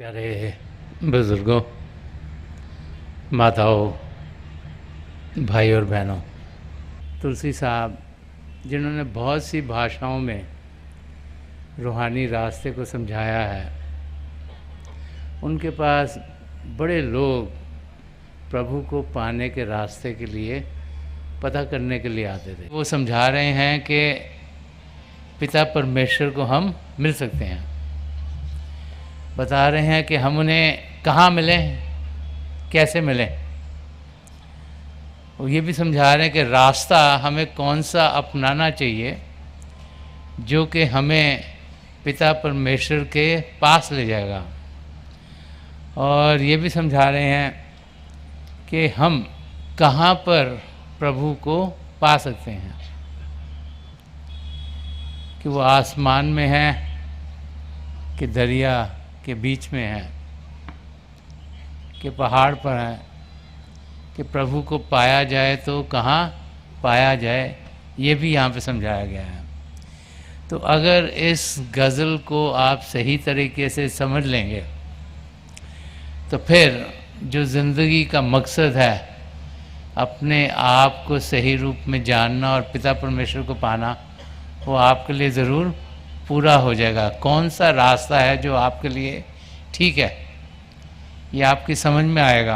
प्यारे बुज़ुर्गों, माताओं, भाई और बहनों, तुलसी साहब जिन्होंने बहुत सी भाषाओं में रूहानी रास्ते को समझाया है, उनके पास बड़े लोग प्रभु को पाने के रास्ते के लिए पता करने के लिए आते थे। वो समझा रहे हैं कि पिता परमेश्वर को हम मिल सकते हैं, बता रहे हैं कि हम उन्हें कहाँ मिलें, कैसे मिलें। वो ये भी समझा रहे हैं कि रास्ता हमें कौन सा अपनाना चाहिए जो कि हमें पिता परमेश्वर के पास ले जाएगा। और ये भी समझा रहे हैं कि हम कहाँ पर प्रभु को पा सकते हैं, कि वो आसमान में है कि दरिया के बीच में है, कि पहाड़ पर है, कि प्रभु को पाया जाए तो कहाँ पाया जाए, ये भी यहाँ पे समझाया गया है। तो अगर इस गज़ल को आप सही तरीके से समझ लेंगे तो फिर जो ज़िंदगी का मकसद है, अपने आप को सही रूप में जानना और पिता परमेश्वर को पाना, वो आपके लिए ज़रूर पूरा हो जाएगा। कौन सा रास्ता है जो आपके लिए ठीक है, ये आपकी समझ में आएगा।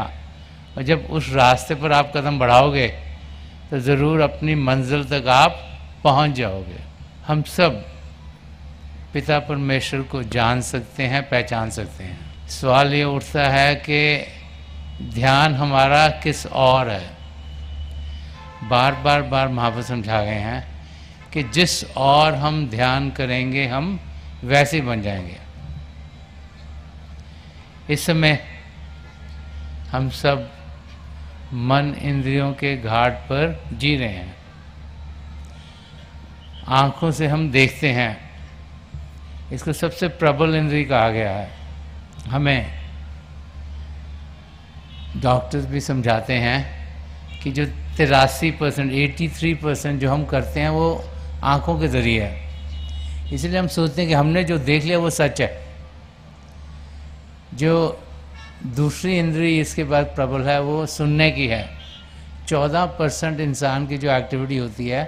और जब उस रास्ते पर आप कदम बढ़ाओगे तो ज़रूर अपनी मंजिल तक आप पहुंच जाओगे। हम सब पिता परमेश्वर को जान सकते हैं, पहचान सकते हैं। सवाल ये उठता है कि ध्यान हमारा किस और है। बार बार महापुरुष समझा गए हैं कि जिस और हम ध्यान करेंगे हम वैसे बन जाएंगे। इस समय हम सब मन इंद्रियों के घाट पर जी रहे हैं। आँखों से हम देखते हैं, इसको सबसे प्रबल इंद्रिय कहा गया है। हमें डॉक्टर्स भी समझाते हैं कि जो 83%, 83% जो हम करते हैं वो आँखों के ज़रिए है। इसलिए हम सोचते हैं कि हमने जो देख लिया वो सच है। जो दूसरी इंद्रिय इसके बाद प्रबल है वो सुनने की है। 14% इंसान की जो एक्टिविटी होती है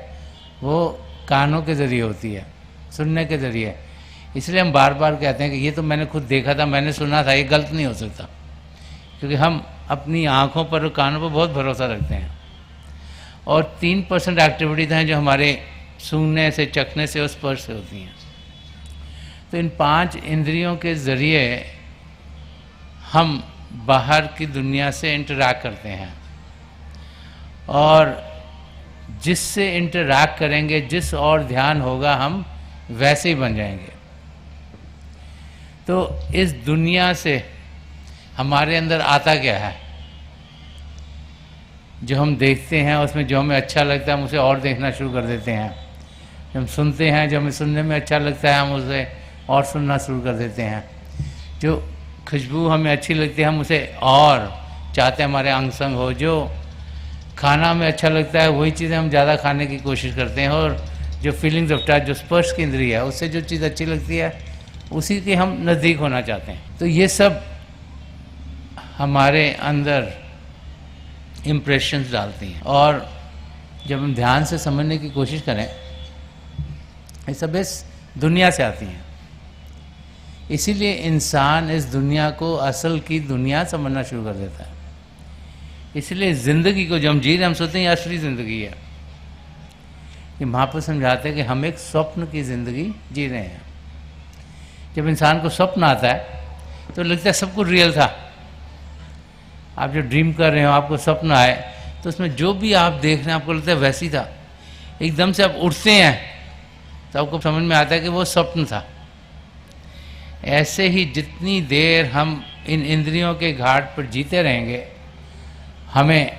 वो कानों के ज़रिए होती है, सुनने के ज़रिए। इसलिए हम बार बार कहते हैं कि ये तो मैंने खुद देखा था, मैंने सुना था, ये गलत नहीं हो सकता, क्योंकि हम अपनी आँखों पर और कानों पर बहुत भरोसा रखते हैं। और 3% एक्टिविटीज़ हैं जो हमारे सूंघने से, चखने से और स्पर्श से होती हैं। तो इन 5 इंद्रियों के ज़रिए हम बाहर की दुनिया से इंटरैक्ट करते हैं, और जिससे इंटरैक्ट करेंगे, जिस और ध्यान होगा, हम वैसे ही बन जाएंगे। तो इस दुनिया से हमारे अंदर आता क्या है, जो हम देखते हैं उसमें जो हमें अच्छा लगता है हम उसे और देखना शुरू कर देते हैं। जो हम सुनते हैं, जो हमें सुनने में अच्छा लगता है हम उसे और सुनना शुरू कर देते हैं। जो खुशबू हमें अच्छी लगती है हम उसे और चाहते हैं हमारे अंग संग हो। जो खाना हमें अच्छा लगता है वही चीज़ें हम ज़्यादा खाने की कोशिश करते हैं। और जो फीलिंग्स ऑफ टच, जो स्पर्श की इंद्रिय है, उससे जो चीज़ अच्छी लगती है उसी के हम नज़दीक होना चाहते हैं। तो ये सब हमारे अंदर इम्प्रेशंस डालती हैं। और जब हम ध्यान से समझने की कोशिश करें, ये सब इस दुनिया से आती हैं। इसीलिए इंसान इस दुनिया को असल की दुनिया समझना शुरू कर देता है। इसलिए ज़िंदगी को जो हम जी रहे हैं हम सोचते हैं ये असली ज़िंदगी है। ये महापुरुष समझाते हैं कि हम एक स्वप्न की ज़िंदगी जी रहे हैं। जब इंसान को स्वप्न आता है तो लगता है सब कुछ रियल था। आप जो ड्रीम कर रहे हो, आपको स्वप्न आए तो उसमें जो भी आप देख रहे हैं आपको लगता है वैसे ही था। एकदम से आप उठते हैं तो आपको समझ में आता है कि वो स्वप्न था। ऐसे ही जितनी देर हम इन इंद्रियों के घाट पर जीते रहेंगे, हमें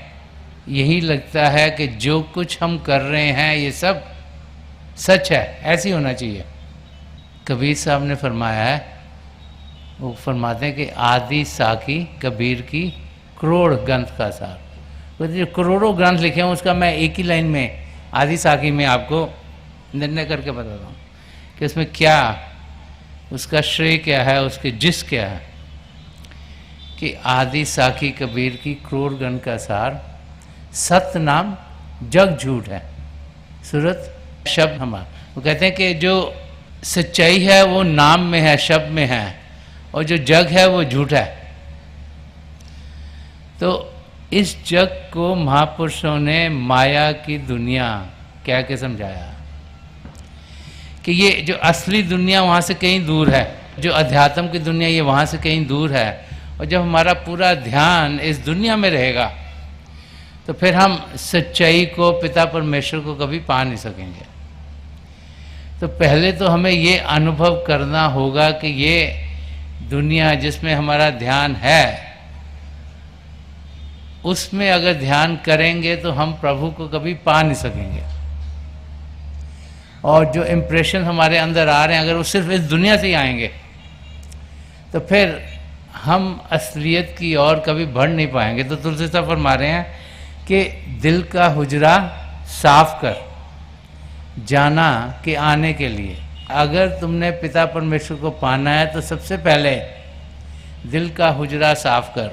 यही लगता है कि जो कुछ हम कर रहे हैं ये सब सच है, ऐसे ही होना चाहिए। कबीर साहब ने फरमाया है, वो फरमाते हैं कि आदि साखी कबीर की करोड़ ग्रंथ का सार। तो जो करोड़ों ग्रंथ लिखे हैं उसका मैं एक ही लाइन में आदि साखी में आपको निर्णय करके बताता हूँ कि उसमें क्या, उसका श्रेय क्या है, उसके जिस क्या है। कि आदि साखी कबीर की क्रोड़ गण का सार, सत्य नाम जग झूठ है, सूरत शब्द हमारा। वो कहते हैं कि जो सच्चाई है वो नाम में है, शब्द में है, और जो जग है वो झूठ है। तो इस जग को महापुरुषों ने माया की दुनिया कह के समझाया कि ये जो असली दुनिया वहाँ से कहीं दूर है, जो अध्यात्म की दुनिया ये वहाँ से कहीं दूर है। और जब हमारा पूरा ध्यान इस दुनिया में रहेगा तो फिर हम सच्चाई को, पिता परमेश्वर को कभी पा नहीं सकेंगे। तो पहले तो हमें ये अनुभव करना होगा कि ये दुनिया जिसमें हमारा ध्यान है, उसमें अगर ध्यान करेंगे तो हम प्रभु को कभी पा नहीं सकेंगे। और जो इम्प्रेशन हमारे अंदर आ रहे हैं, अगर वो सिर्फ इस दुनिया से ही आएंगे तो फिर हम असलियत की ओर कभी बढ़ नहीं पाएंगे। तो तुलसीदास फरमा रहे हैं कि दिल का हुजरा साफ कर, जाना कि आने के लिए। अगर तुमने पिता परमेश्वर को पाना है तो सबसे पहले दिल का हुजरा साफ कर।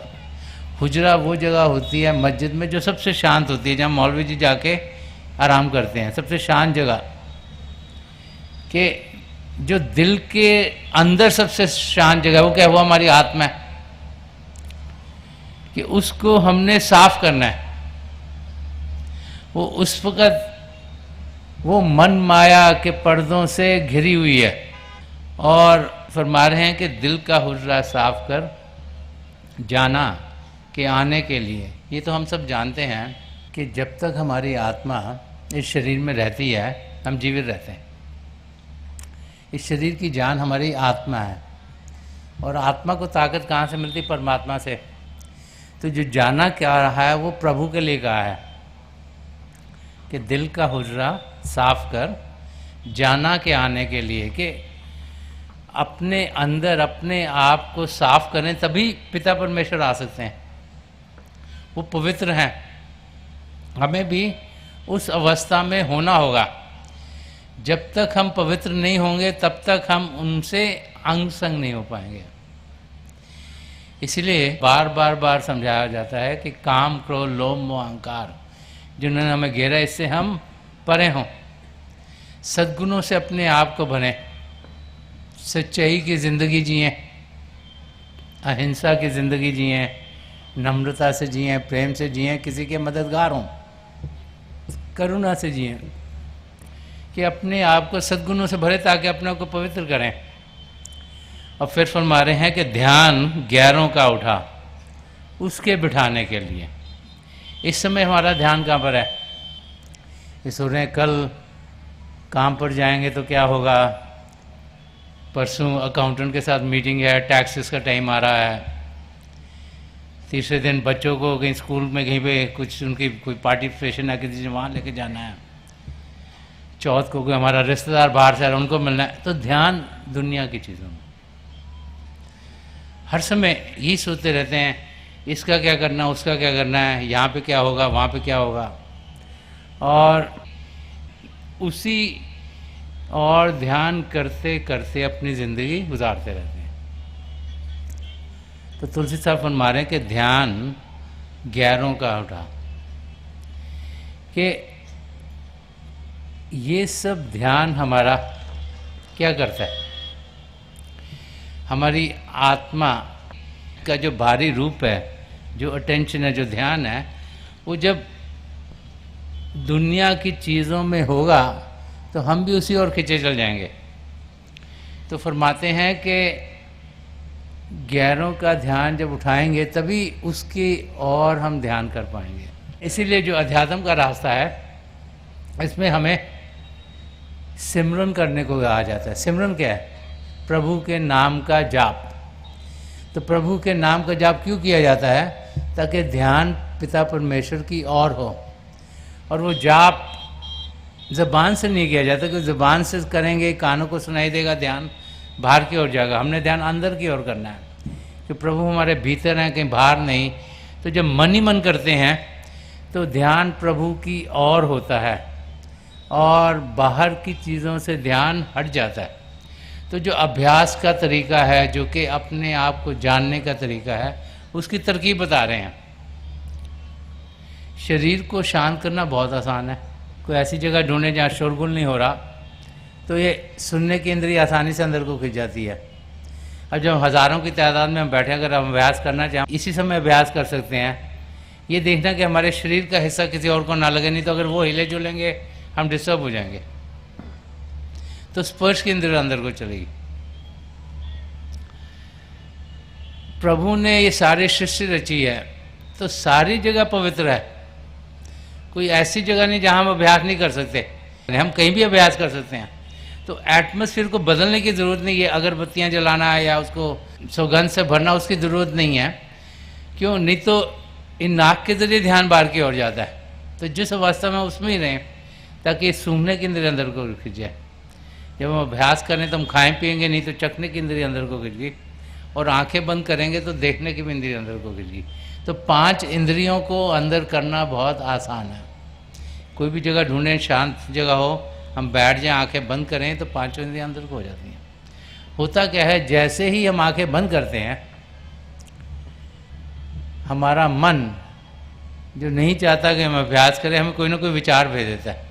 हुजरा वो जगह होती है मस्जिद में जो सबसे शांत होती है, जहाँ मौलवी जी जाके आराम करते हैं, सबसे शांत जगह। कि जो दिल के अंदर सबसे शांत जगह, वो क्या हुआ, हमारी आत्मा है, कि उसको हमने साफ करना है। वो उस वक़्त वो मन माया के पर्दों से घिरी हुई है। और फरमा रहे हैं कि दिल का हुजरा साफ कर, जाना कि आने के लिए। ये तो हम सब जानते हैं कि जब तक हमारी आत्मा इस शरीर में रहती है हम जीवित रहते हैं। इस शरीर की जान हमारी आत्मा है, और आत्मा को ताकत कहाँ से मिलती? परमात्मा से। तो जो जाना क्या रहा है वो प्रभु के लिए कहा है कि दिल का हुजरा साफ कर, जाना के आने के लिए। कि अपने अंदर अपने आप को साफ करें तभी पिता परमेश्वर आ सकते हैं। वो पवित्र हैं, हमें भी उस अवस्था में होना होगा। जब तक हम पवित्र नहीं होंगे तब तक हम उनसे अंग संग नहीं हो पाएंगे। इसलिए बार बार समझाया जाता है कि काम, क्रोध, लोभ, मोह, अहंकार जिन्होंने हमें घेरा, इससे हम परे हों। सद्गुणों से अपने आप को भरें, सच्चाई की ज़िंदगी जिएं, अहिंसा की ज़िंदगी जिएं, नम्रता से जिएं, प्रेम से जिएं, किसी के मददगार हों, करुणा से जिएं, कि अपने आप को सद्गुणों से भरे ताकि अपने आप को पवित्र करें। और फिर फरमा रहे हैं कि ध्यान गैरों का उठा, उसके बिठाने के लिए। इस समय हमारा ध्यान कहाँ पर है? ये सोच रहे हैं कल काम पर जाएंगे तो क्या होगा, परसों अकाउंटेंट के साथ मीटिंग है, टैक्सेस का टाइम आ रहा है, तीसरे दिन बच्चों को कहीं स्कूल में कहीं पे कुछ उनकी कोई पार्टिसिपेशन है, किसी से वहाँ लेके जाना है, चौथ को कोई हमारा रिश्तेदार बाहर से आ रहा है उनको मिलना है। तो ध्यान दुनिया की चीज़ों में हर समय यही सोचते रहते हैं, इसका क्या करना, उसका क्या करना है, यहाँ पे क्या होगा, वहाँ पे क्या होगा, और उसी और ध्यान करते करते अपनी ज़िंदगी गुजारते रहते हैं। तो तुलसी साहब फरमा रहे हैं कि ध्यान गैरों का उठा, कि ये सब ध्यान हमारा क्या करता है? हमारी आत्मा का जो भारी रूप है, जो अटेंशन है, जो ध्यान है, वो जब दुनिया की चीज़ों में होगा तो हम भी उसी ओर खींचे चल जाएंगे। तो फरमाते हैं कि गैरों का ध्यान जब उठाएंगे तभी उसकी ओर हम ध्यान कर पाएंगे। इसीलिए जो अध्यात्म का रास्ता है इसमें हमें सिमरन करने को कहा जाता है। सिमरन क्या है? प्रभु के नाम का जाप। तो प्रभु के नाम का जाप क्यों किया जाता है? ताकि ध्यान पिता परमेश्वर की ओर हो। और वो जाप ज़बान से नहीं किया जाता, क्योंकि ज़बान से करेंगे कानों को सुनाई देगा, ध्यान बाहर की ओर जाएगा। हमने ध्यान अंदर की ओर करना है कि प्रभु हमारे भीतर हैं, कहीं बाहर नहीं। तो जब मन ही मन करते हैं तो ध्यान प्रभु की ओर होता है और बाहर की चीज़ों से ध्यान हट जाता है। तो जो अभ्यास का तरीका है, जो कि अपने आप को जानने का तरीका है, उसकी तरकीब बता रहे हैं। शरीर को शांत करना बहुत आसान है। कोई ऐसी जगह ढूंढे जहाँ शोरगुल नहीं हो रहा, तो ये सुनने की इंद्रिय आसानी से अंदर को खिंच जाती है। अब जब हज़ारों की तादाद में हम बैठे, अगर हम अभ्यास करना चाहें, इसी समय अभ्यास कर सकते हैं। ये देखना कि हमारे शरीर का हिस्सा किसी और को ना लगे, नहीं तो अगर वो हिले जुलेंगे हम डिस्टर्ब हो जाएंगे। तो स्पर्श की इंद्रिय अंदर को चलेगी। प्रभु ने ये सारी सृष्टि रची है, तो सारी जगह पवित्र है। कोई ऐसी जगह नहीं जहां हम अभ्यास नहीं कर सकते, हम कहीं भी अभ्यास कर सकते हैं। तो एटमॉस्फेयर को बदलने की ज़रूरत नहीं है, अगरबत्तियां जलाना है या उसको सुगंध से भरना, उसकी ज़रूरत नहीं है। क्यों? नहीं तो इन नाक के जरिए ध्यान बाहर की ओर जाता है। तो जिस अवस्था में उसमें ही रहें, ताकि सूंघने की इंद्रिय अंदर को खिंच जाए। जब हम अभ्यास करें तो हम खाएं पिएंगे नहीं, तो चखने की इंद्रिय अंदर को खिंच गई, और आंखें बंद करेंगे तो देखने की भी इंद्रिय अंदर को खिंच गई। तो 5 इंद्रियों को अंदर करना बहुत आसान है। कोई भी जगह ढूंढें, शांत जगह हो, हम बैठ जाएं, आंखें बंद करें, तो 5 इंद्रियां अंदर को हो जाती हैं। होता क्या है, जैसे ही हम आंखें बंद करते हैं, हमारा मन जो नहीं चाहता कि हम अभ्यास करें, हमें कोई ना कोई विचार भेज देता है।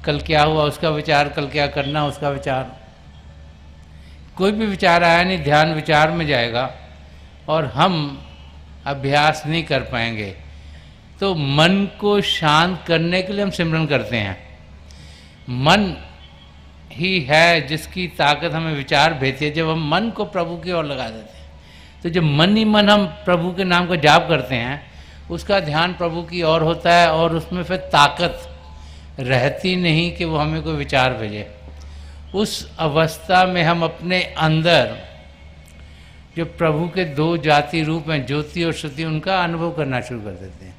कल क्या हुआ उसका विचार, कल क्या करना उसका विचार। कोई भी विचार आया नहीं, ध्यान विचार में जाएगा और हम अभ्यास नहीं कर पाएंगे। तो मन को शांत करने के लिए हम सिमरन करते हैं। मन ही है जिसकी ताकत हमें विचार भेजती है। जब हम मन को प्रभु की ओर लगा देते हैं, तो जब मन ही मन हम प्रभु के नाम का जाप करते हैं, उसका ध्यान प्रभु की ओर होता है, और उसमें फिर ताकत रहती नहीं कि वो हमें कोई विचार भेजे। उस अवस्था में हम अपने अंदर जो प्रभु के 2 जाति रूप हैं, ज्योति और श्रुति, उनका अनुभव करना शुरू कर देते हैं।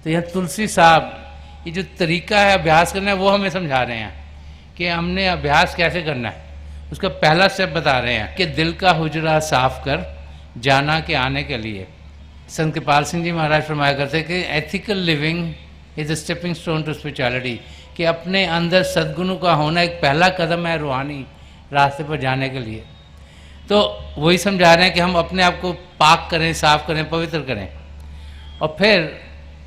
तो यह तुलसी साहब ये जो तरीका है अभ्यास करना है, वो हमें समझा रहे हैं कि हमने अभ्यास कैसे करना है। उसका पहला स्टेप बता रहे हैं कि दिल का हुजरा साफ कर जाना के आने के लिए। संत कृपाल सिंह जी महाराज फरमाया करते कि ethical living is a stepping stone to spirituality, कि अपने अंदर सद्गुणों का होना एक पहला कदम है रूहानी रास्ते पर जाने के लिए। तो वही समझा रहे हैं कि हम अपने आप को पाक करें, साफ करें, पवित्र करें, और फिर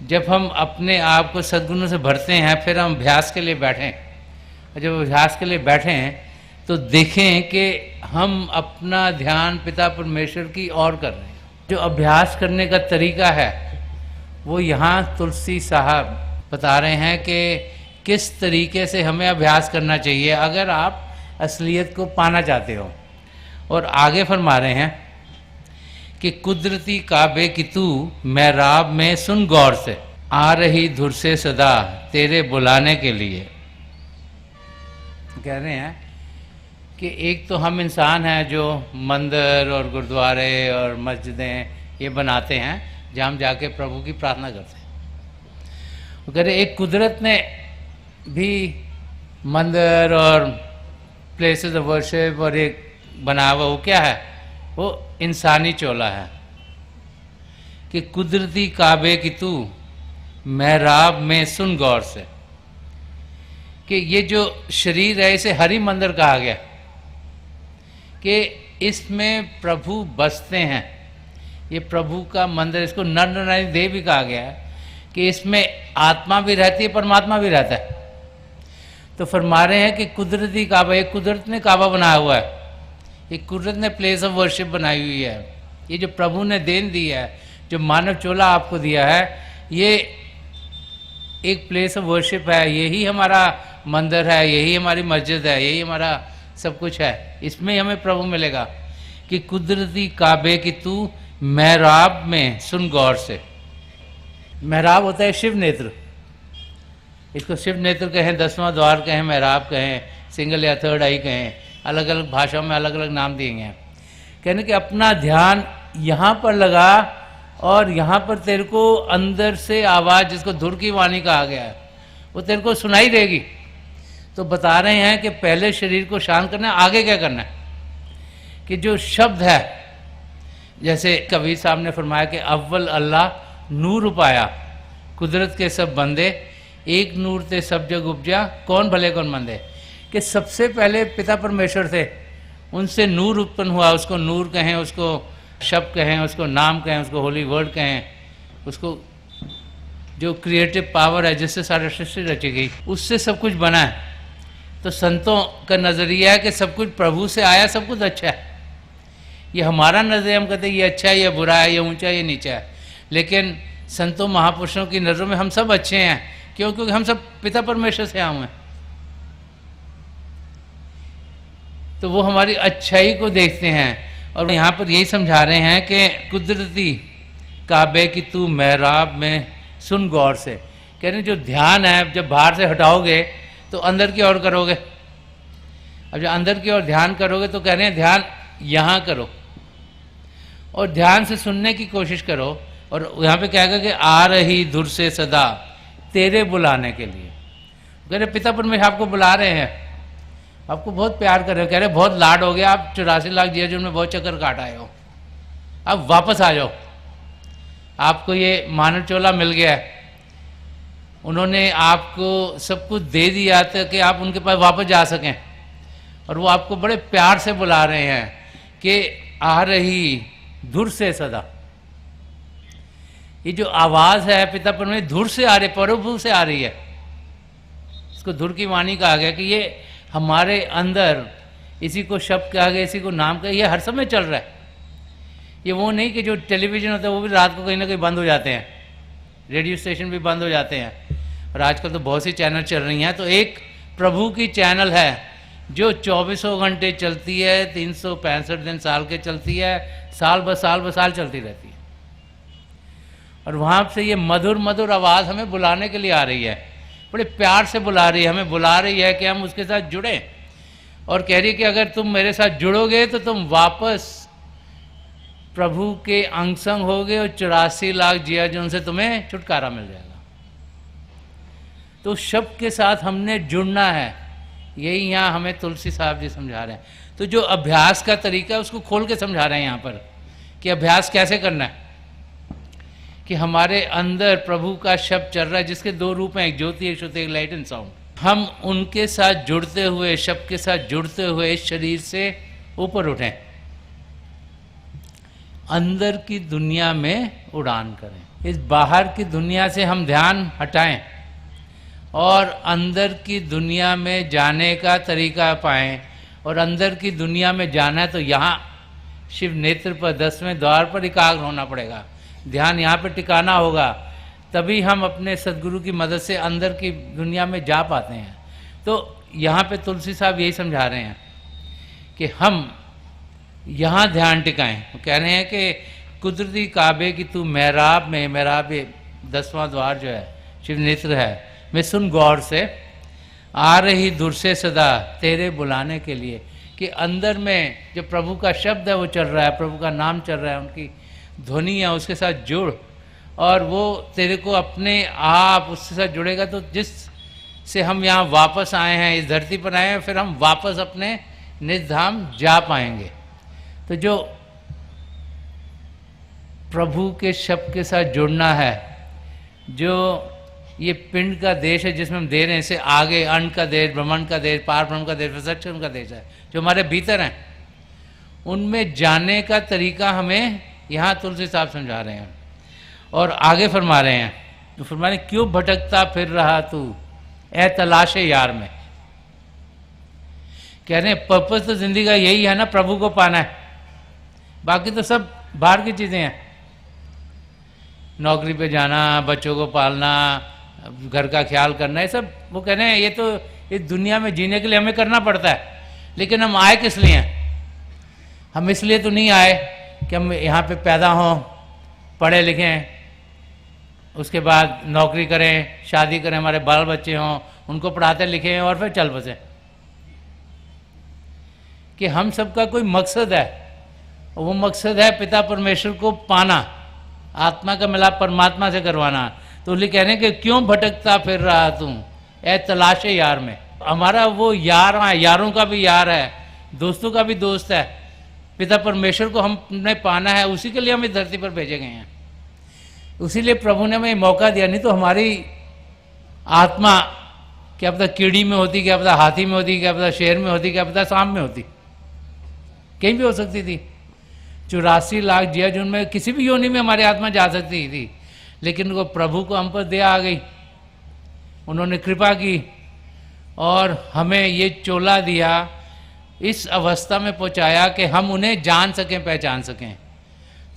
जब हम अपने आप को सद्गुणों से भरते हैं, फिर हम अभ्यास के लिए बैठें। और जब अभ्यास के लिए बैठें तो देखें कि हम अपना ध्यान पिता परमेश्वर की ओर कर रहे हैं। जो अभ्यास करने का तरीका है वो यहाँ तुलसी साहब बता रहे हैं कि किस तरीके से हमें अभ्यास करना चाहिए अगर आप असलियत को पाना चाहते हो। और आगे फरमा रहे हैं कि कुदरती काबे की तू महराब में सुन गौर से, आ रही धुर से सदा तेरे बुलाने के लिए। कह रहे हैं कि एक तो हम इंसान हैं जो मंदिर और गुरुद्वारे और मस्जिदें ये बनाते हैं जहाँ हम जाके प्रभु की प्रार्थना करते हैं। वो कह रहे एक कुदरत ने भी मंदिर और प्लेसेस ऑफ वर्शिप और एक बनाया हुआ, वो क्या है, वो इंसानी चोला है कि कुदरती काबे की तू महराब में सुन गौर से, कि ये जो शरीर है इसे हरि मंदिर कहा गया कि इसमें प्रभु बसते हैं। ये प्रभु का मंदिर, इसको नर नारायणी देव भी कहा गया है कि इसमें आत्मा भी रहती है, परमात्मा भी रहता है। तो फरमा रहे हैं कि कुदरती काबा, एक कुदरत ने काबा बनाया हुआ है, एक कुदरत ने प्लेस ऑफ वर्शिप बनाई हुई है। ये जो प्रभु ने देन दी है, जो मानव चोला आपको दिया है, ये एक प्लेस ऑफ वर्शिप है। यही हमारा मंदिर है, यही हमारी मस्जिद है, यही हमारा सब कुछ है। इसमें हमें प्रभु मिलेगा कि कुदरती काबे की तू महराब में सुन गौर से। महराब होता है शिव नेत्र, इसको शिव नेत्र कहें, 10वां द्वार कहें, महराब कहें, सिंगल या थर्ड आई कहें, अलग अलग भाषाओं में अलग अलग नाम दिए हैं। कहने कि अपना ध्यान यहाँ पर लगा और यहाँ पर तेरे को अंदर से आवाज़, जिसको धुर की वाणी कहा गया है, वो तेरे को सुनाई देगी। तो बता रहे हैं कि पहले शरीर को शांत करना है, आगे क्या करना है कि जो शब्द है, जैसे कबीर साहब ने फरमाया कि अव्वल अल्लाह नूर पाया, कुदरत के सब बंदे, एक नूर ते सब जग उपजा, कौन भले कौन मंदे। कि सबसे पहले पिता परमेश्वर थे, उनसे नूर उत्पन्न हुआ, उसको नूर कहें, उसको शब्द कहें, उसको नाम कहें, उसको होली वर्ड कहें, उसको जो क्रिएटिव पावर है जिससे सारी सृष्टि रची गई, उससे सब कुछ बना है। तो संतों का नज़रिया है कि सब कुछ प्रभु से आया, सब कुछ अच्छा है। ये हमारा नज़रिया, हम कहते हैं ये अच्छा है, ये बुरा है, ये ऊंचा है, ये नीचा है। लेकिन संतों महापुरुषों की नज़रों में हम सब अच्छे हैं। क्यों? क्योंकि हम सब पिता परमेश्वर से आए हैं। तो वो हमारी अच्छाई को देखते हैं। और यहाँ पर यही समझा रहे हैं कि कुदरती काबे की तू मेहराब में सुन गौर से। कह रहे जो ध्यान है, जब बाहर से हटाओगे तो अंदर की ओर करोगे। अब जब अंदर की ओर ध्यान करोगे तो कह रहे हैं ध्यान यहाँ करो और ध्यान से सुनने की कोशिश करो। और यहाँ पे क्या कहा कि आ रही धुर से सदा तेरे बुलाने के लिए। कह रहे पिता परमेश्वर आपको बुला रहे हैं, आपको बहुत प्यार कर रहे हो। कह रहे बहुत लाड हो गया, आप 84 लाख जिया जो में बहुत चक्कर काट आए हो, अब वापस आ जाओ। आपको ये मानव चोला मिल गया है, उन्होंने आपको सब कुछ दे दिया ताकि आप उनके पास वापस जा सकें। और वो आपको बड़े प्यार से बुला रहे हैं कि आ रही धुर से सदा। ये जो आवाज़ है पिता परमेश्वर धुर से आ रही, प्रभु से आ रही है। इसको धुर की वाणी कहा गया कि ये हमारे अंदर, इसी को शब्द कहा गया, इसी को नाम कहा, ये हर समय चल रहा है। ये वो नहीं कि जो टेलीविज़न होता है वो भी रात को कहीं ना कहीं बंद हो जाते हैं, रेडियो स्टेशन भी बंद हो जाते हैं। और आजकल तो बहुत सी चैनल चल रही हैं। तो एक प्रभु की चैनल है जो 24 घंटे चलती है, 365 दिन साल के चलती है, साल ब साल चलती रहती है। और वहाँ से ये मधुर मधुर आवाज़ हमें बुलाने के लिए आ रही है, बड़े प्यार से बुला रही है, हमें बुला रही है कि हम उसके साथ जुड़ें। और कह रही है कि अगर तुम मेरे साथ जुड़ोगे तो तुम वापस प्रभु के अंग संग होगे और 84 लाख जिया जो उनसे तुम्हें छुटकारा मिल जाएगा। तो शब्द के साथ हमने जुड़ना है, यही यहाँ हमें तुलसी साहब जी समझा रहे हैं। तो जो अभ्यास का तरीका है उसको खोल के समझा रहे हैं यहाँ पर कि अभ्यास कैसे करना है। कि हमारे अंदर प्रभु का शब्द चल रहा है जिसके दो रूप हैं, एक ज्योति, एक श्रुति, एक लाइट एंड साउंड। हम उनके साथ जुड़ते हुए, शब्द के साथ जुड़ते हुए इस शरीर से ऊपर उठें, अंदर की दुनिया में उड़ान करें। इस बाहर की दुनिया से हम ध्यान हटाएं और अंदर की दुनिया में जाने का तरीका पाएं। और अंदर की दुनिया में जाना है तो यहाँ शिव नेत्र पर 10वें द्वार पर एकाग्र होना पड़ेगा, ध्यान यहाँ पे टिकाना होगा, तभी हम अपने सदगुरु की मदद से अंदर की दुनिया में जा पाते हैं। तो यहाँ पे तुलसी साहब यही समझा रहे हैं कि हम यहाँ ध्यान टिकाएं। वो कह रहे हैं कि कुदरती काबे की तू मेहराब में, मेहराब 10वां द्वार जो है शिव नेत्र है, मैं सुन गौर से, आ रही दूर से सदा तेरे बुलाने के लिए। कि अंदर में जो प्रभु का शब्द है वो चल रहा है, प्रभु का नाम चल रहा है, उनकी ध्वनि है, उसके साथ जुड़ और वो तेरे को अपने आप उसके साथ जुड़ेगा। तो जिस से हम यहाँ वापस आए हैं, इस धरती पर आए हैं, फिर हम वापस अपने निज धाम जा पाएंगे। तो जो प्रभु के शब्द के साथ जुड़ना है, जो ये पिंड का देश है जिसमें हम दे रहे हैं, इसे आगे अंड का देश, ब्रह्मांड का देश, पार ब्रह्म का देश, सच्चिदानंद का देश है, जो हमारे भीतर हैं, उनमें जाने का तरीका हमें यहाँ तुलसी साहब समझा रहे हैं। और आगे फरमा रहे हैं, तो फरमा रहे क्यों भटकता फिर रहा तू ए तलाशे यार में। कह रहे हैं पर्पस तो जिंदगी का यही है ना, प्रभु को पाना है, बाकी तो सब बाहर की चीज़ें हैं। नौकरी पे जाना, बच्चों को पालना, घर का ख्याल करना, ये सब वो कह रहे हैं ये तो इस दुनिया में जीने के लिए हमें करना पड़ता है। लेकिन हम आए किस लिए हैं? हम इसलिए तो नहीं आए कि हम यहाँ पे पैदा हों, पढ़े लिखें, उसके बाद नौकरी करें, शादी करें, हमारे बाल बच्चे हों, उनको पढ़ाते लिखें और फिर चल बसें। कि हम सबका कोई मकसद है, और वो मकसद है पिता परमेश्वर को पाना, आत्मा का मिलाप परमात्मा से करवाना। तो इसलिए कह रहे हैं कि क्यों भटकता फिर रहा तू ए तलाशे यार में। हमारा वो यार है, यारों का भी यार है, दोस्तों का भी दोस्त है, पिता परमेश्वर को हमने पाना है, उसी के लिए हम इस धरती पर भेजे गए हैं। उसीलिए प्रभु ने हमें मौका दिया, नहीं तो हमारी आत्मा क्या पता कीड़ी में होती, क्या पता हाथी में होती, क्या पता शेर में होती, क्या पता सांप में होती, कहीं भी हो सकती थी। 84 लाख जिया जून में किसी भी योनि में हमारी आत्मा जा सकती थी, लेकिन वो प्रभु को हम पर दया आ गई, उन्होंने कृपा की और हमें ये चोला दिया, इस अवस्था में पहुंचाया कि हम उन्हें जान सकें, पहचान सकें।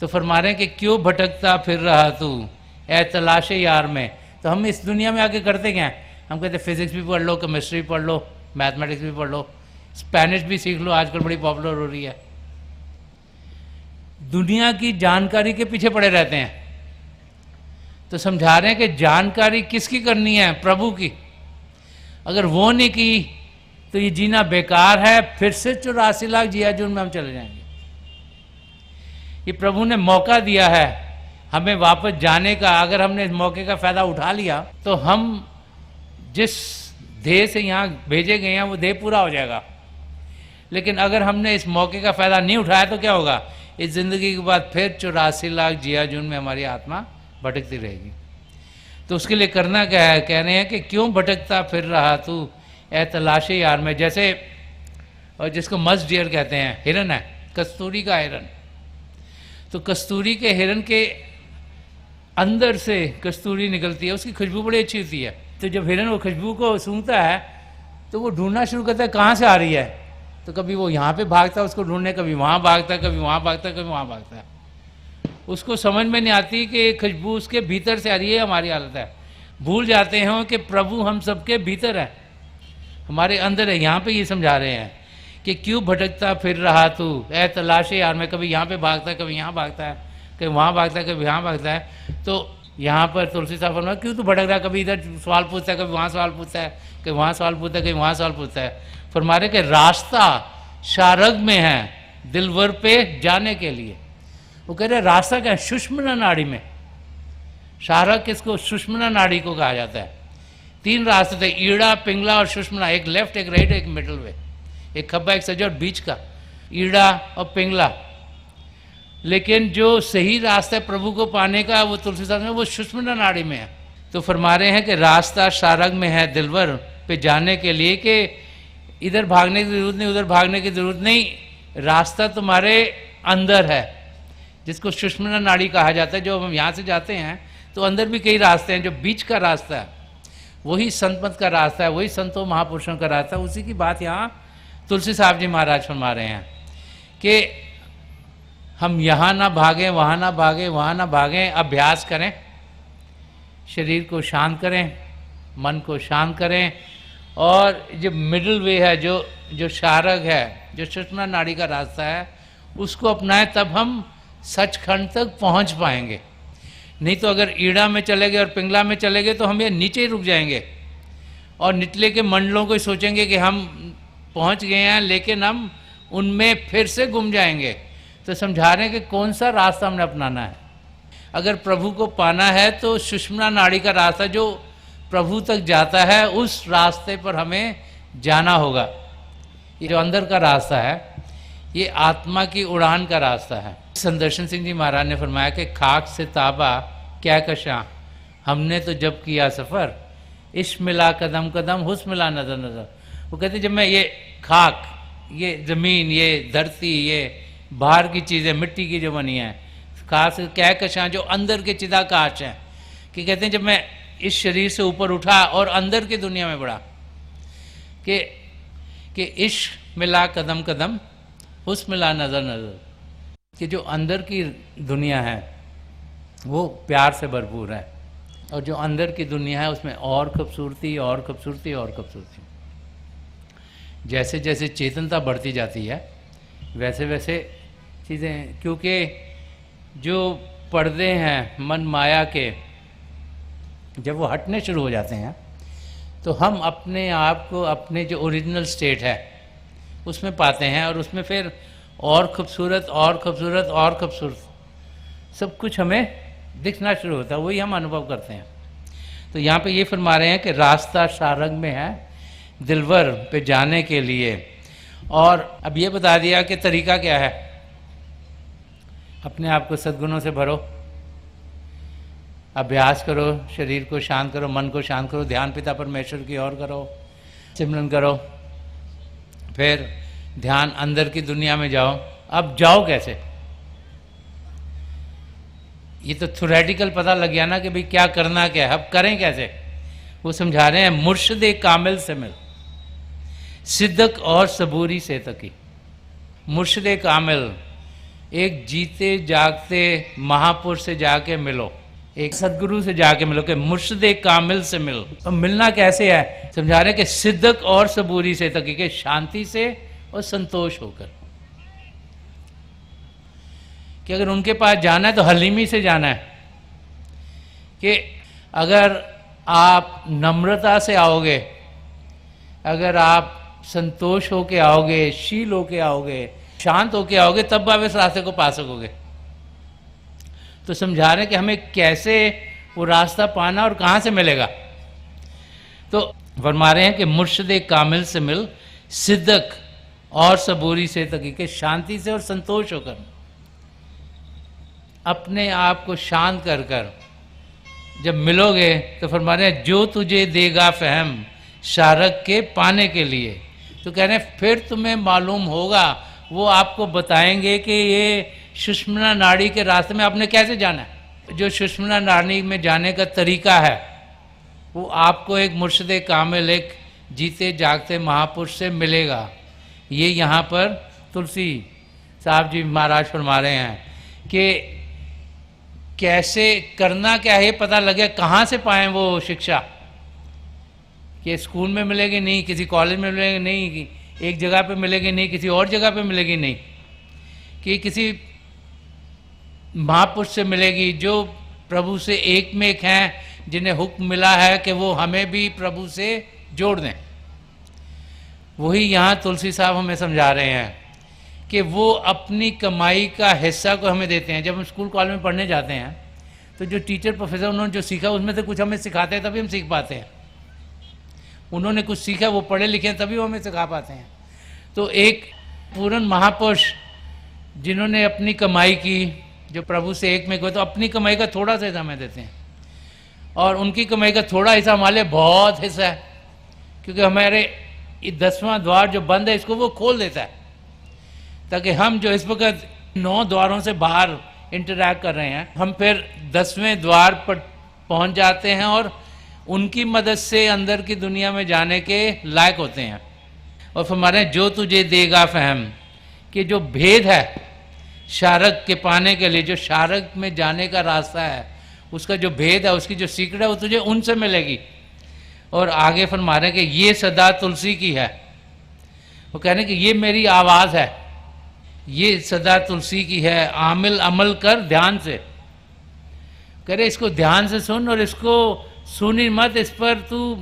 तो फरमा रहे हैं कि क्यों भटकता फिर रहा तू ए तलाशे यार में। तो हम इस दुनिया में आके करते क्या हैं? हम कहते फिजिक्स भी पढ़ लो, केमिस्ट्री पढ़ लो, मैथमेटिक्स भी पढ़ लो, स्पेनिश भी सीख लो, आजकल बड़ी पॉपुलर हो रही है। दुनिया की जानकारी के पीछे पड़े रहते हैं। तो समझा रहे हैं कि जानकारी किसकी करनी है? प्रभु की। अगर वो नहीं की तो ये जीना बेकार है, फिर से 84 लाख जिया जून में हम चले जाएंगे। ये प्रभु ने मौका दिया है हमें वापस जाने का। अगर हमने इस मौके का फायदा उठा लिया तो हम जिस देह से यहाँ भेजे गए हैं वो देह पूरा हो जाएगा। लेकिन अगर हमने इस मौके का फायदा नहीं उठाया तो क्या होगा? इस जिंदगी के बाद फिर 84 लाख जिया जून में हमारी आत्मा भटकती रहेगी। तो उसके लिए करना क्या है? कह रहे हैं कि क्यों भटकता फिर रहा तू ए तलाशे यार में। जैसे और जिसको मस्ट डियर कहते हैं, हिरन है, कस्तूरी का हिरन। तो कस्तूरी के हिरन के अंदर से कस्तूरी निकलती है, उसकी खुशबू बड़ी अच्छी होती है। तो जब हिरन वो खुशबू को सूंघता है तो वो ढूंढना शुरू करता है कहाँ से आ रही है। तो कभी वो यहाँ पे भागता है उसको ढूंढने, कभी वहाँ भागता है, कभी वहाँ भागता है, कभी वहाँ भागता है। उसको समझ में नहीं आती कि खुशबू उसके भीतर से आ रही है। हमारी हालत है, भूल जाते हैं कि प्रभु हम सबके भीतर है, हमारे अंदर है। यहाँ पे ये समझा रहे हैं कि क्यों भटकता फिर रहा तू ए तलाशे यार में। कभी यहाँ पे भागता है, कभी यहाँ भागता है, कभी वहाँ भागता है, कभी यहाँ भागता है। तो यहाँ पर तुलसी साहब फरमाया क्यों तू भटक रहा है? कभी इधर सवाल पूछता है, कभी वहाँ सवाल पूछता है, कभी वहाँ सवाल पूछता है, कभी वहाँ सवाल पूछता है। फरमा रहे कि रास्ता शारग में है दिलवर पे जाने के लिए। वो कह रहे रास्ता क्या है? सुषुम्ना नाड़ी में। शारग किसको? सुषुम्ना नाड़ी को कहा जाता है। 3 रास्ते थे, ईड़ा, पिंगला और सुषुम्ना। एक लेफ्ट, एक राइट, एक मिडल वे, एक खब्बा, एक सजा और बीच का ईड़ा और पिंगला। लेकिन जो सही रास्ता है प्रभु को पाने का वो तुलसी साहब में वो सुषुम्ना नाड़ी में है। तो फरमा रहे हैं कि रास्ता शारग में है दिलवर पे जाने के लिए, कि इधर भागने की जरूरत नहीं, उधर भागने की जरूरत नहीं, रास्ता तुम्हारे अंदर है, जिसको सुषुम्ना नाड़ी कहा जाता है। जो हम यहाँ से जाते हैं तो अंदर भी कई रास्ते हैं, जो बीच का रास्ता है वही संत मत का रास्ता है, वही संतों महापुरुषों का रास्ता है। उसी की बात यहाँ तुलसी साहब जी महाराज फरमा रहे हैं कि हम यहाँ ना भागें, वहाँ ना भागें, वहाँ ना भागें, अभ्यास करें, शरीर को शांत करें, मन को शांत करें। और जो मिडिल वे है, जो शारग है, जो सुषुम्ना नाड़ी का रास्ता है, उसको अपनाएं, तब हम सचखंड तक पहुँच पाएंगे। नहीं तो अगर ईड़ा में चले गए और पिंगला में चले गए तो हम ये नीचे ही रुक जाएंगे और निचले के मंडलों को ही सोचेंगे कि हम पहुंच गए हैं, लेकिन हम उनमें फिर से गुम जाएंगे। तो समझा रहे हैं कि कौन सा रास्ता हमने अपनाना है। अगर प्रभु को पाना है तो सुषुम्ना नाड़ी का रास्ता जो प्रभु तक जाता है, उस रास्ते पर हमें जाना होगा। ये जो अंदर का रास्ता है ये आत्मा की उड़ान का रास्ता है। संदर्शन सिंह जी महाराज ने फरमाया कि खाक से ताबा क्या कशा, हमने तो जब किया सफ़र, इश्क मिला कदम कदम, हुस्न मिला नज़र नज़र। वो कहते जब मैं ये खाक, ये ज़मीन, ये धरती, ये बाहर की चीज़ें, मिट्टी की जो बनी है, खास क्या कशा जो अंदर के चिदाकाश हैं, कि कहते हैं जब मैं इस शरीर से ऊपर उठा और अंदर की दुनिया में बढ़ा, कि इश्क मिला कदम कदम, हुस्न मिला नज़र नज़र, कि जो अंदर की दुनिया है वो प्यार से भरपूर है, और जो अंदर की दुनिया है उसमें और खूबसूरती, और खूबसूरती, और खूबसूरती। जैसे जैसे चेतनता बढ़ती जाती है वैसे वैसे चीज़ें, क्योंकि जो पर्दे हैं मन माया के, जब वो हटने शुरू हो जाते हैं तो हम अपने आप को अपने जो ओरिजिनल स्टेट है उसमें पाते हैं, और उसमें फिर और खूबसूरत, और खूबसूरत, और खूबसूरत सब कुछ हमें दिखना शुरू होता है, वही हम अनुभव करते हैं। तो यहाँ पे ये फरमा रहे हैं कि रास्ता शारग में है दिलवर पे जाने के लिए। और अब ये बता दिया कि तरीका क्या है। अपने आप को सद्गुणों से भरो, अभ्यास करो, शरीर को शांत करो, मन को शांत करो, ध्यान पिता परमेश्वर की ओर करो, सिमरन करो, फिर ध्यान अंदर की दुनिया में जाओ। अब जाओ कैसे? ये तो थ्योरेटिकल पता लग गया ना कि भाई क्या करना क्या है, अब करें कैसे। वो समझा रहे हैं, मुर्शिद कामिल से मिल, सिद्दक और सबूरी से तकी। मुर्शिद कामिल, एक जीते जागते महापुरुष से जाके मिलो, एक सदगुरु से जाके मिलो, कि मुर्शिद कामिल से मिल। और मिलना कैसे है, समझा रहे कि सिद्दक और सबूरी से तकी, के शांति से और संतोष होकर। कि अगर उनके पास जाना है तो हलीमी से जाना है। कि अगर आप नम्रता से आओगे, अगर आप संतोष होके आओगे, शील होके आओगे, शांत होके आओगे, तब आप इस रास्ते को पा सकोगे। तो समझा रहे हैं कि हमें कैसे वो रास्ता पाना और कहाँ से मिलेगा। तो फरमा रहे हैं कि मुर्शिद कामिल से मिल, सिद्दक और सबूरी से तकी, के शांति से और संतोष होकर, अपने आप को शांत कर कर जब मिलोगे तो फरमा रहे हैं, जो तुझे देगा फहम शारक के पाने के लिए। तो कह रहे हैं फिर तुम्हें मालूम होगा, वो आपको बताएंगे कि ये सुषुम्ना नाड़ी के रास्ते में आपने कैसे जाना है। जो सुषुम्ना नाड़ी में जाने का तरीका है वो आपको एक मुर्शिद कामिल, एक जीते जागते महापुरुष से मिलेगा। ये यहाँ पर तुलसी साहब जी महाराज फरमा रहे हैं कि कैसे करना क्या है पता लगे, कहाँ से पाएं वो शिक्षा। कि स्कूल में मिलेगी नहीं, किसी कॉलेज में मिलेगी नहीं, एक जगह पे मिलेगी नहीं, किसी और जगह पे मिलेगी नहीं, कि किसी महापुरुष से मिलेगी जो प्रभु से एक में एक हैं, जिन्हें हुक्म मिला है कि वो हमें भी प्रभु से जोड़ दें। वही यहाँ तुलसी साहब हमें समझा रहे हैं कि वो अपनी कमाई का हिस्सा को हमें देते हैं। जब हम स्कूल कॉलेज में पढ़ने जाते हैं तो जो टीचर प्रोफेसर उन्होंने जो सीखा उसमें से कुछ हमें सिखाते हैं, तभी हम सीख पाते हैं। उन्होंने कुछ सीखा, वो पढ़े लिखे हैं, तभी वो हमें सिखा पाते हैं। तो एक पूर्ण महापुरुष जिन्होंने अपनी कमाई की, जो प्रभु से एक में हुए, तो अपनी कमाई का थोड़ा सा हिस्सा हमें देते हैं, और उनकी कमाई का थोड़ा हिस्सा हमारे लिए बहुत हिस्सा है। क्योंकि हमारे 10वां द्वार जो बंद है इसको वो खोल देता है, ताकि हम जो इस वक्त 9 द्वारों से बाहर इंटरैक्ट कर रहे हैं, हम फिर 10वें द्वार पर पहुंच जाते हैं और उनकी मदद से अंदर की दुनिया में जाने के लायक होते हैं। और फिर हमारे जो तुझे देगा फहम, कि जो भेद है शारक के पाने के लिए, जो शारक में जाने का रास्ता है, उसका जो भेद है, उसकी जो सीक्रेट है, वो तुझे उनसे मिलेगी। और आगे फरमा रहे कि ये सदा तुलसी की है। वो कह रहे हैं कि ये मेरी आवाज़ है, ये सदा तुलसी की है, आमिल अमल कर ध्यान से। कह रहे इसको ध्यान से सुन, और इसको सुनी मत, इस पर तू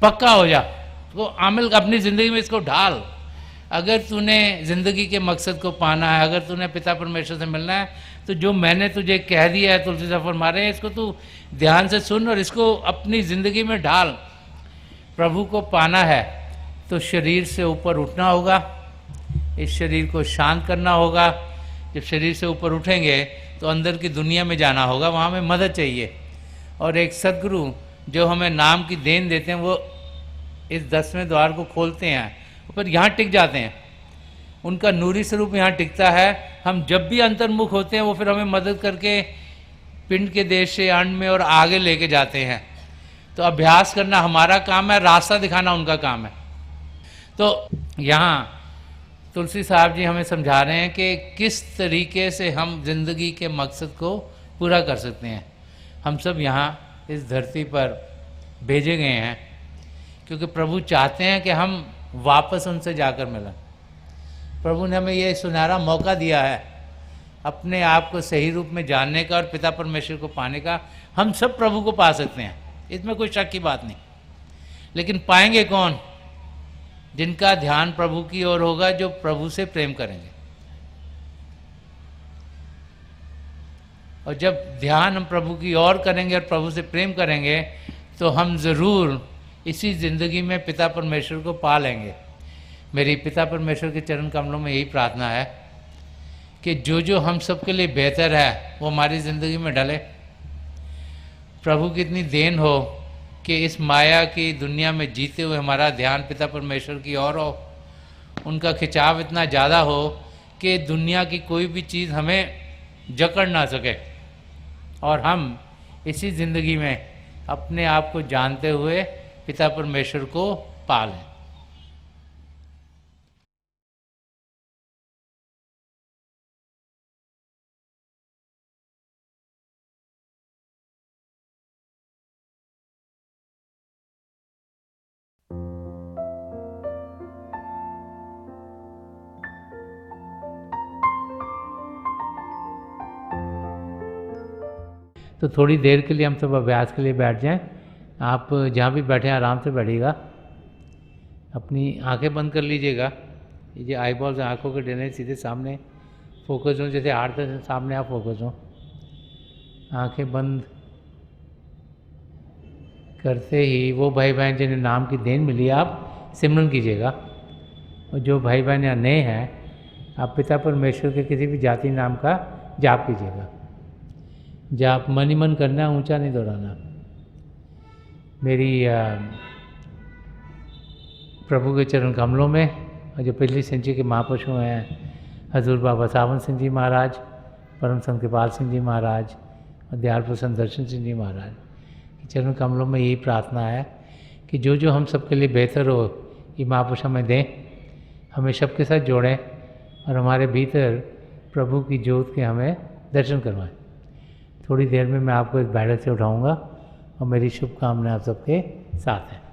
पक्का हो जा, तो आमिल अपनी ज़िंदगी में इसको ढाल। अगर तूने ज़िंदगी के मकसद को पाना है, अगर तूने पिता परमेश्वर से मिलना है, तो जो मैंने तुझे कह दिया है तुलसी साहब फरमा रहे हैं, इसको तू ध्यान से सुन और इसको अपनी ज़िंदगी में ढाल। प्रभु को पाना है तो शरीर से ऊपर उठना होगा, इस शरीर को शांत करना होगा। जब शरीर से ऊपर उठेंगे तो अंदर की दुनिया में जाना होगा, वहाँ हमें मदद चाहिए। और एक सदगुरु जो हमें नाम की देन देते हैं, वो इस 10वें द्वार को खोलते हैं, फिर यहाँ टिक जाते हैं। उनका नूरी स्वरूप यहाँ टिकता है। हम जब भी अंतर्मुख होते हैं वो फिर हमें मदद करके पिंड के देश से अंड में और आगे लेके जाते हैं। तो अभ्यास करना हमारा काम है, रास्ता दिखाना उनका काम है। तो यहाँ तुलसी साहब जी हमें समझा रहे हैं कि किस तरीके से हम जिंदगी के मकसद को पूरा कर सकते हैं। हम सब यहाँ इस धरती पर भेजे गए हैं क्योंकि प्रभु चाहते हैं कि हम वापस उनसे जाकर मिलें। प्रभु ने हमें ये सुनहरा मौका दिया है अपने आप को सही रूप में जानने का और पिता परमेश्वर को पाने का। हम सब प्रभु को पा सकते हैं, इसमें कोई शक की बात नहीं। लेकिन पाएंगे कौन? जिनका ध्यान प्रभु की ओर होगा, जो प्रभु से प्रेम करेंगे। और जब ध्यान हम प्रभु की ओर करेंगे और प्रभु से प्रेम करेंगे तो हम ज़रूर इसी ज़िंदगी में पिता परमेश्वर को पा लेंगे। मेरी पिता परमेश्वर के चरण कमलों में यही प्रार्थना है कि जो जो हम सब के लिए बेहतर है वो हमारी ज़िंदगी में डले। प्रभु की इतनी देन हो कि इस माया की दुनिया में जीते हुए हमारा ध्यान पिता परमेश्वर की ओर हो, उनका खिंचाव इतना ज़्यादा हो कि दुनिया की कोई भी चीज़ हमें जकड़ ना सके। और हम इसी ज़िंदगी में अपने आप को जानते हुए पिता परमेश्वर को पालें। तो थोड़ी देर के लिए हम सब अभ्यास के लिए बैठ जाएं। आप जहाँ भी बैठे हैं आराम से बैठिएगा, अपनी आंखें बंद कर लीजिएगा। ये आई बॉल्स आँखों के डरने सीधे सामने फोकस हो, जैसे हार्ट के सामने आप फोकस हो। आंखें बंद करते ही वो भाई बहन जिन्हें नाम की देन मिली आप सिमरन कीजिएगा। और जो भाई बहन यहाँ नए हैं, आप पिता परमेश्वर के किसी भी जाति नाम का जाप कीजिएगा। जाप मन ही मन करना, ऊंचा नहीं दोहराना। मेरी प्रभु के चरण कमलों में, और जो पिछली सेंचुरी के महापुरुषों हैं, हजूर बाबा सावन सिंह जी महाराज, परम संत कृपाल सिंह जी महाराज और दयाल प्रसन्न दर्शन सिंह जी महाराज के चरण कमलों में यही प्रार्थना है कि जो जो हम सबके लिए बेहतर हो ये महापुरुष हमें दें, हमें सबके साथ जोड़ें और हमारे भीतर प्रभु की ज्योत के हमें दर्शन करवाएं। थोड़ी देर में मैं आपको इस बैठक से उठाऊंगा और मेरी शुभकामनाएं आप सबके साथ हैं।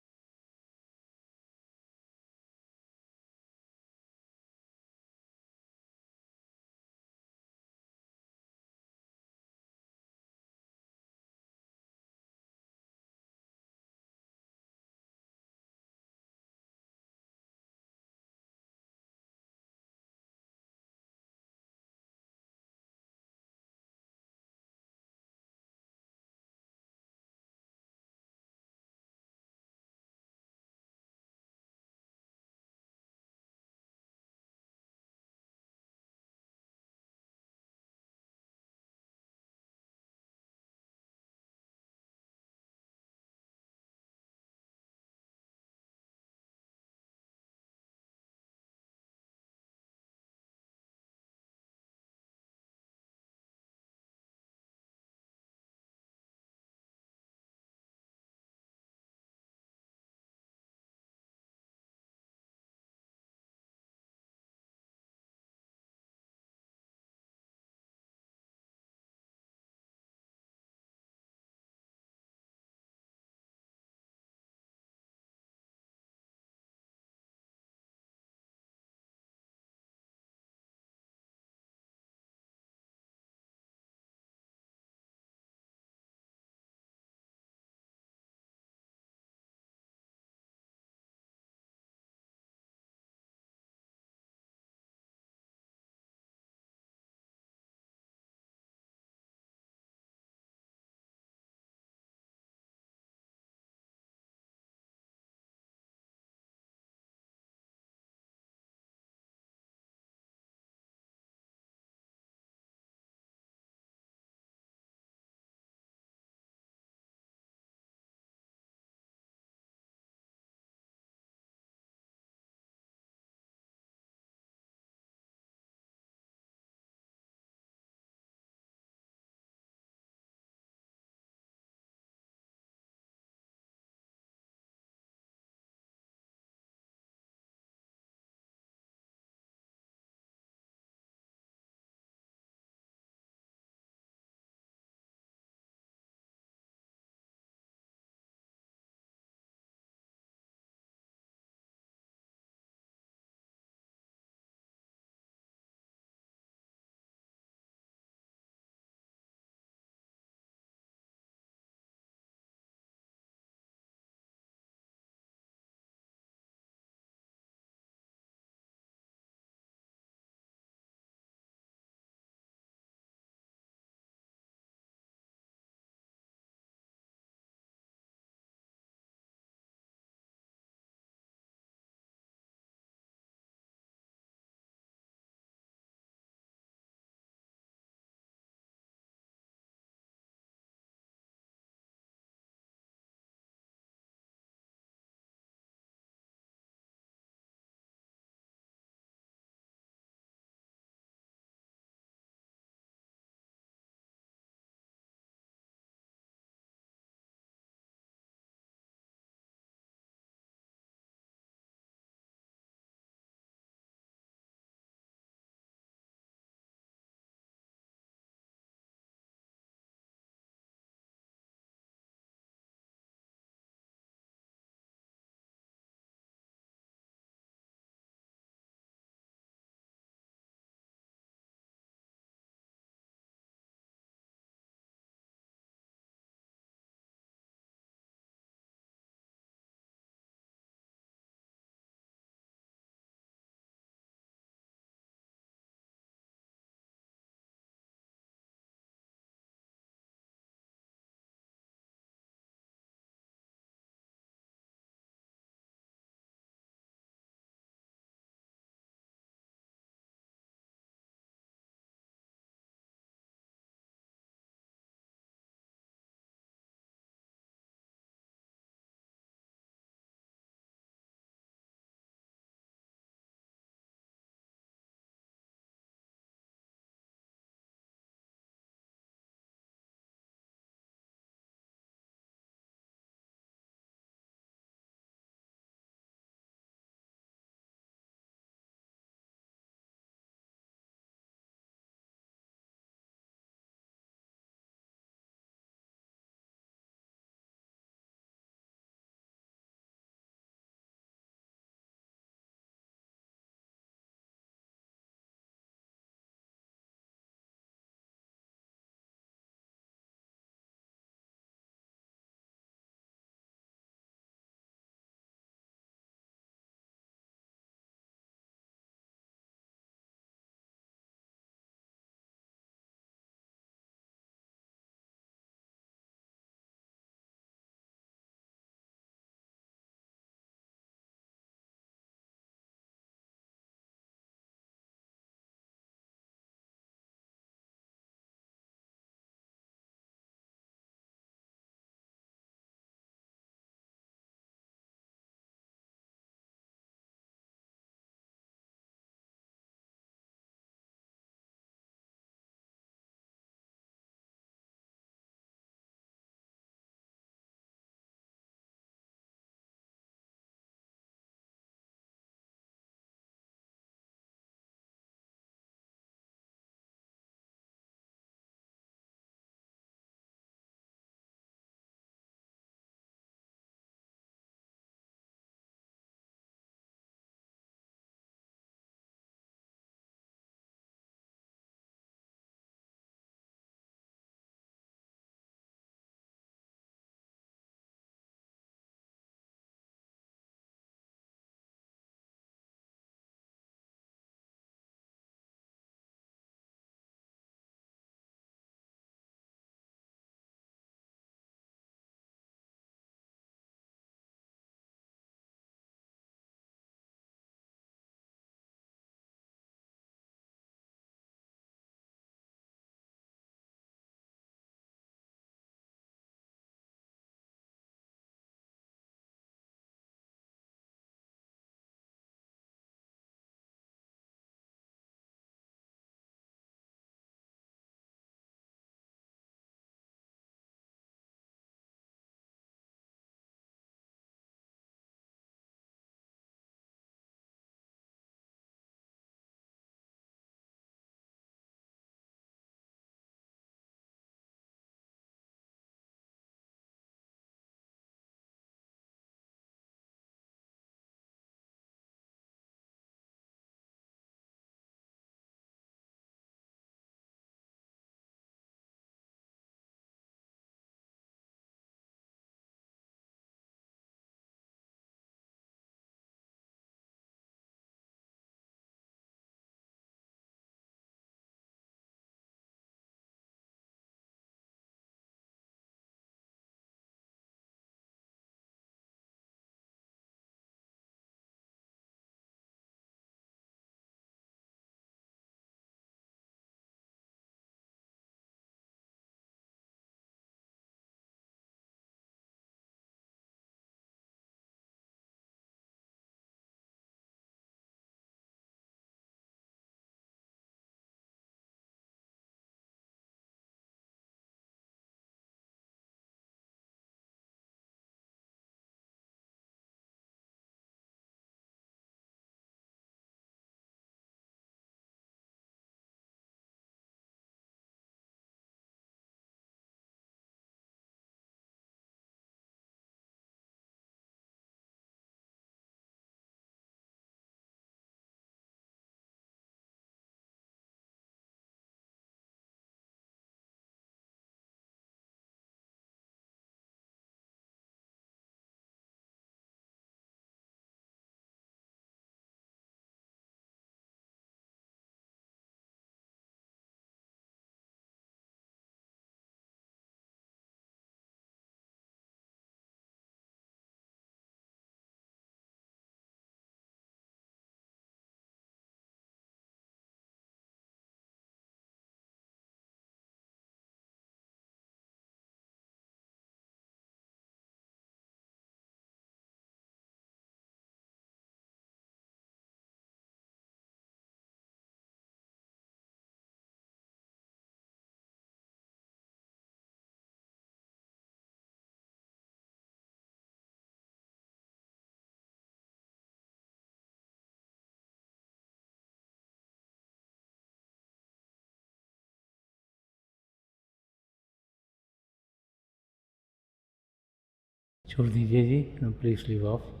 छोड़ दीजिए जी, प्लीज लीव ऑफ।